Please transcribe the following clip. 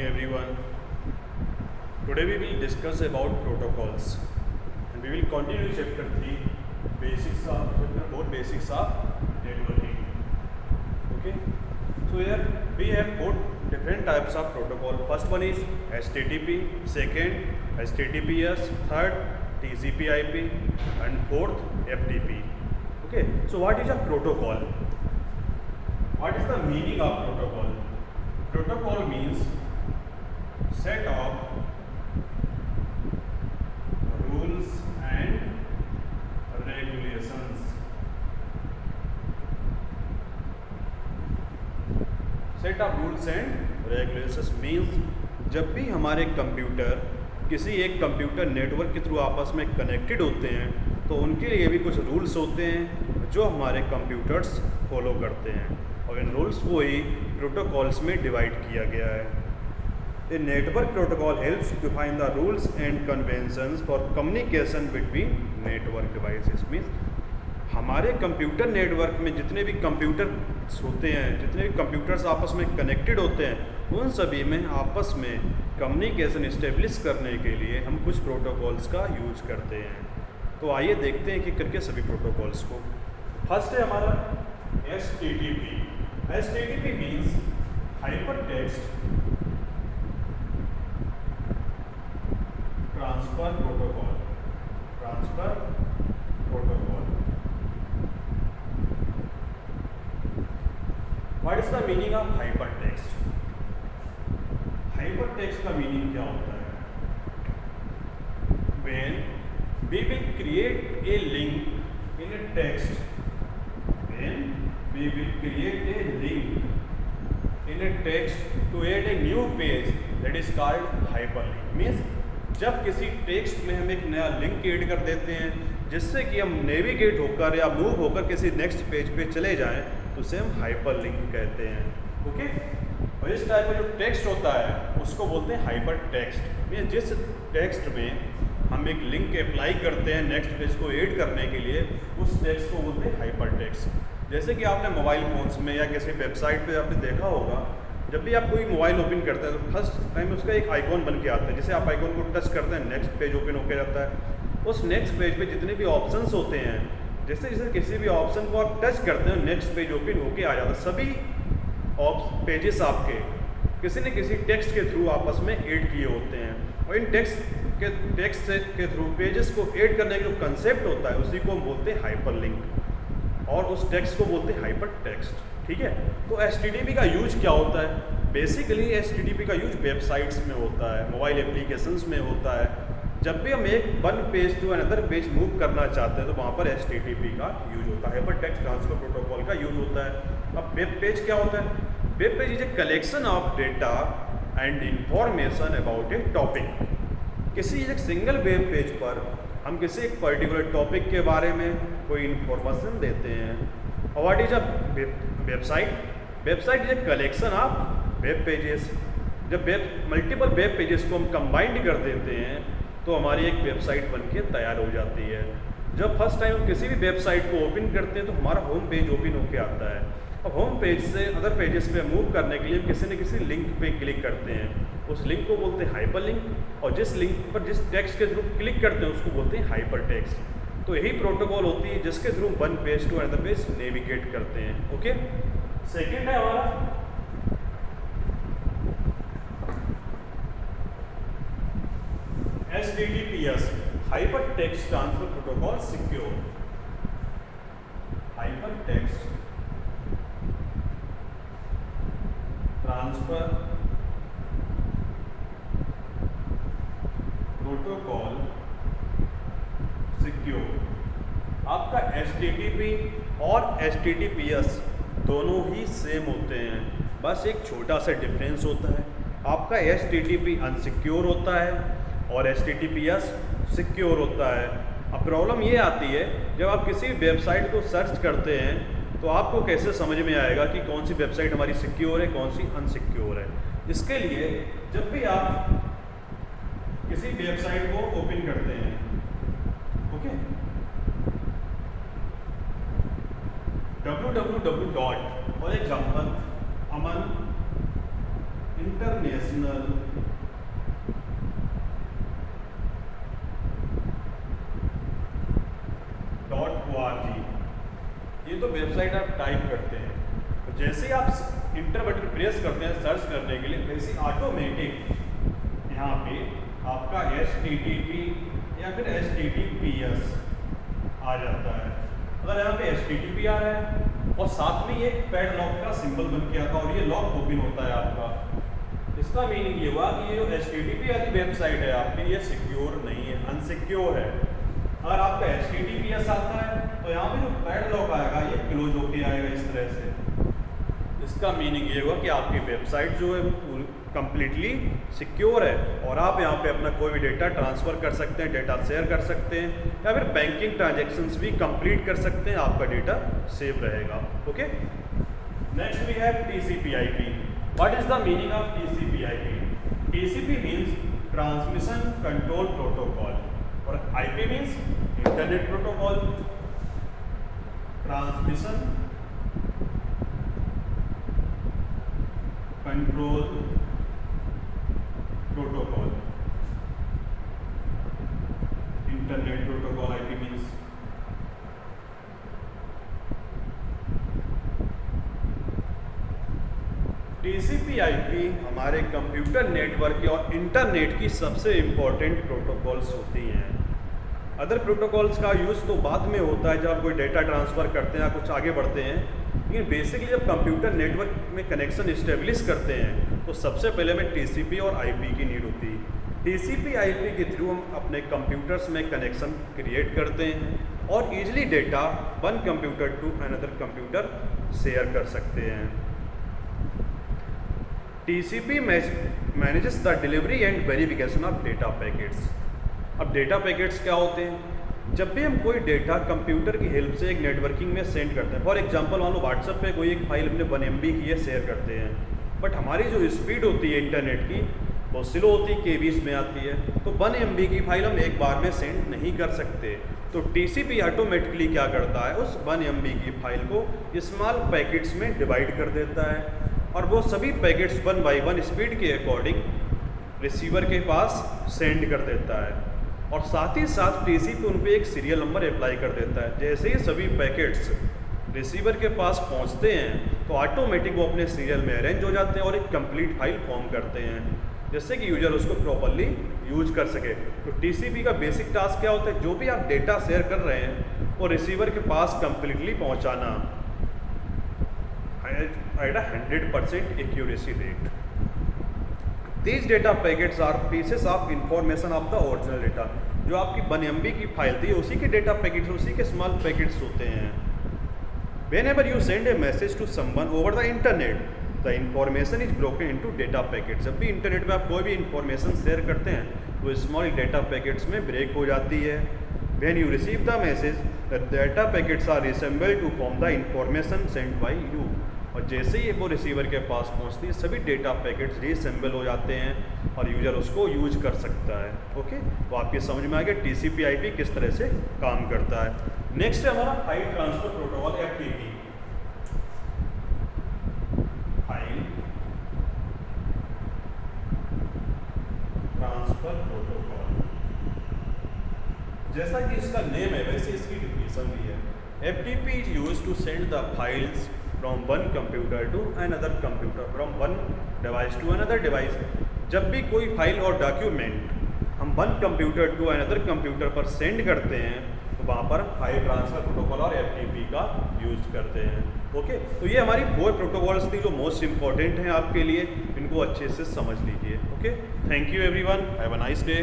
everyone. Today we will discuss about protocols and we will continue chapter 3 basics of chapter 4 basics of networking. Okay, so here we have 4 different types of protocol. First one is HTTP, second HTTPS, third TCP/IP and fourth FTP. Okay, so what is a protocol? What is the meaning of protocol? Protocol means set of rules and regulations. Set of rules and regulations means जब भी हमारे computer किसी एक computer network के through आपस में connected होते हैं तो उनके लिए भी कुछ रूल्स होते हैं जो हमारे कंप्यूटर्स फॉलो करते हैं और इन रूल्स को ही प्रोटोकॉल्स में डिवाइड किया गया है. A network protocol helps define the rules and conventions for communication between network devices. Means हमारे कंप्यूटर नेटवर्क में जितने भी कंप्यूटर्स होते हैं, जितने भी कंप्यूटर्स आपस में कनेक्टेड होते हैं, उन सभी में आपस में कम्युनिकेशन इस्टेब्लिश करने के लिए हम कुछ प्रोटोकॉल्स का यूज करते हैं. तो आइए देखते हैं कि करके सभी प्रोटोकॉल्स को. फर्स्ट है हमारा HTTP. HTTP means hypertext transfer protocol. Transfer protocol. What is the meaning of hypertext? Hypertext का मीनिंग क्या होता है? When we will create a link in a text, when we will create a link in a text to add a new page, that is called hyperlink. Means जब किसी text में हम एक नया लिंक ऐड कर देते हैं जिससे कि हम नेविगेट होकर या मूव होकर किसी नेक्स्ट पेज पे चले जाएं तो उसे हम हाइपरलिंक कहते हैं. ओके, और इस टाइप का जो टेक्स्ट होता है उसको बोलते हैं हाइपर टेक्स्ट. मीन्स जिस टेक्स्ट में हम एक लिंक अप्लाई करते हैं नेक्स्ट पेज को ऐड करने के लिए, उस टेक्स्ट को बोलते हैं हाइपर टेक्स्ट. जैसे कि आपने मोबाइल फ़ोन्स में या किसी वेबसाइट पे आपने देखा होगा, जब भी आप कोई मोबाइल ओपन करते हैं तो फर्स्ट टाइम उसका एक आइकॉन बन के आता है. जैसे आप आइकॉन को टच करते हैं नेक्स्ट पेज ओपन होकर जाता है. उस नेक्स्ट पेज पे जितने भी ऑप्शंस होते हैं, जैसे जैसे किसी भी ऑप्शन को आप टच करते हैं नेक्स्ट पेज ओपन होके आ जाता है. सभी पेजेस आपके किसी न किसी टेक्स्ट के थ्रू आपस में ऐड किए होते हैं और इन टेक्स्ट के थ्रू पेजेस को ऐड करने का जो कंसेप्ट होता है उसी को हम बोलते हैं हाइपरलिंक और उस टेक्स्ट को बोलते हैं हाइपर टेक्स्ट. ठीक है, तो HTTP का यूज क्या होता है? बेसिकली HTTP का यूज वेबसाइट्स में होता है, मोबाइल एप्लीकेशंस में होता है. जब भी हम एक one page to another page move करना चाहते हैं तो वहाँ पर HTTP का यूज होता है, हाइपर टेक्स्ट ट्रांसफर प्रोटोकॉल का यूज होता है. अब वेब पेज क्या होता है? Web page is a collection of data and information about A topic. किसी एक सिंगल वेब पेज पर हम किसी एक पर्टिकुलर टॉपिक के बारे में कोई इंफॉर्मेशन देते हैं. और what is a website? Website is a collection of web pages. जब मल्टीपल वेब पेजेस को हम कंबाइंड कर देते हैं तो हमारी एक वेबसाइट बनके तैयार हो जाती है. जब फर्स्ट टाइम हम किसी भी वेबसाइट को ओपन करते हैं तो हमारा होम पेज ओपन होके आता है. अब होम पेज से अदर पेजेस पे मूव करने के लिए हम किसी न किसी लिंक पे क्लिक करते हैं. उस लिंक को बोलते हैं हाइपरलिंक और जिस लिंक पर जिस टेक्स्ट के थ्रू क्लिक करते हैं उसको बोलते हैं हाइपर टेक्स्ट. तो यही प्रोटोकॉल होती है जिसके through one page to another page navigate करते हैं. ओके, सेकेंड है हमारा HTTPS, hyper text transfer protocol secure. Hyper text transfer protocol secure. आपका HTTP और HTTPS दोनों ही सेम होते हैं, बस एक छोटा सा डिफरेंस होता है. आपका HTTP अनसिक्योर होता है और HTTPS सिक्योर होता है. अब प्रॉब्लम ये आती है जब आप किसी वेबसाइट को सर्च करते हैं तो आपको कैसे समझ में आएगा कि कौन सी वेबसाइट हमारी सिक्योर है, कौन सी अनसिक्योर है. इसके लिए जब भी आप किसी वेबसाइट को ओपन करते हैं, okay, www. For example Aman international .org, ये तो वेबसाइट आप टाइप करते हैं, तो जैसे ही आप इंटर बटन प्रेस करते हैं सर्च करने के लिए, वैसे ऑटोमेटिक यहाँ पे आपका HTTP या फिर HTTPS आ जाता है। अगर यहाँ पे HTTP आ रहा है और साथ में ये पैड लॉक का सिंबल बन के आता है और ये लॉक ओपन होता है आपका, इसका मीनिंग ये हुआ कि ये जो HTTP वाली वेबसाइट है आपकी, ये सिक्योर नहीं है, अनसिक्योर है। अगर आपका HTTPS आता है तो यहाँ पे जो पैड लॉक आएगा ये क्लोज होके आएगा इस तरह से। इसका मीनिंग ये हुआ कि आपकी वेबसाइट जो है कंप्लीटली सिक्योर है और आप यहाँ पे अपना कोई भी डेटा ट्रांसफ़र कर सकते हैं, डेटा शेयर कर सकते हैं या फिर बैंकिंग ट्रांजैक्शंस भी कंप्लीट कर सकते हैं, आपका डेटा सेव रहेगा। Okay, next we have TCP/IP। What is the meaning of TCP/IP? TCP means transmission control protocol और IP means internet protocol. Transmission control protocol, internet protocol IP means. TCP/IP हमारे computer network और internet की सबसे important protocols होती हैं। Other protocols का use तो बाद में होता है जब आप कोई डेटा ट्रांसफ़र करते हैं या कुछ आगे बढ़ते हैं, लेकिन बेसिकली जब कंप्यूटर नेटवर्क में कनेक्शन इस्टेब्लिश करते हैं तो सबसे पहले हमें TCP और IP की नीड होती है। TCP/IP के थ्रू हम अपने कंप्यूटर्स में कनेक्शन क्रिएट करते हैं और easily data one computer to another computer share कर सकते हैं। TCP manages the delivery and verification of data packets. अब डेटा पैकेट्स क्या होते हैं? जब भी हम कोई डेटा कंप्यूटर की हेल्प से एक नेटवर्किंग में सेंड करते हैं, फॉर एग्जांपल मान लो व्हाट्सएप पे कोई एक फाइल हमने 1 MB की है शेयर करते हैं, बट हमारी जो स्पीड होती है इंटरनेट की वो स्लो होती है, KBs में आती है, तो 1 MB की फाइल हम एक बार में सेंड नहीं कर सकते। तो TCP ऑटोमेटिकली क्या करता है, उस 1 MB की फाइल को स्मॉल पैकेट्स में डिवाइड कर देता है और वो सभी पैकेट्स 1 बाई 1 स्पीड के अकॉर्डिंग रिसीवर के पास सेंड कर देता है और साथ ही साथ TCP उन पे एक सीरियल नंबर अप्लाई कर देता है। जैसे ही सभी पैकेट्स रिसीवर के पास पहुंचते हैं तो ऑटोमेटिक वो अपने सीरियल में अरेंज हो जाते हैं और एक कंप्लीट फाइल फॉर्म करते हैं, जिससे कि यूजर उसको प्रॉपरली यूज कर सके। तो TCP का बेसिक टास्क क्या होता है, जो भी आप डेटा शेयर कर रहे हैं वो रिसीवर के पास कंप्लीटली पहुँचाना at 100% accuracy rate. These data packets are pieces of information of the original data। जो आपकी 1 MB की फाइल थी उसी के डेटा पैकेट्स, उसी के स्मॉल पैकेट्स होते हैं। Whenever you send a message to someone over the internet, the information is broken into data packets। जब भी इंटरनेट में आप कोई भी इंफॉर्मेशन शेयर करते हैं तो स्मॉल डेटा पैकेट्स में ब्रेक हो जाती है। When you receive the message, the data packets are reassembled to form the information sent by you। और जैसे ही वो रिसीवर के पास पहुंचती है सभी डेटा पैकेट्स रीअसेंबल हो जाते हैं और यूज़र उसको यूज कर सकता है। ओके, तो आपके समझ में आ गया TCP/IP किस तरह से काम करता है। नेक्स्ट है हमारा file transfer protocol FTP। File transfer protocol, जैसा कि इसका नेम है वैसे इसकी डिफिनेशन भी है। FTP is used to send the files from one computer to another computer, from one device to another device। जब भी कोई फाइल और डॉक्यूमेंट हम one computer to another computer पर सेंड करते हैं तो वहाँ पर फाइल ट्रांसफर प्रोटोकॉल और FTP का यूज करते हैं। ओके, तो ये हमारी 4 प्रोटोकॉल्स थी जो मोस्ट इंपॉर्टेंट हैं आपके लिए, इनको अच्छे से समझ लीजिए। Okay, thank you everyone, have a nice day.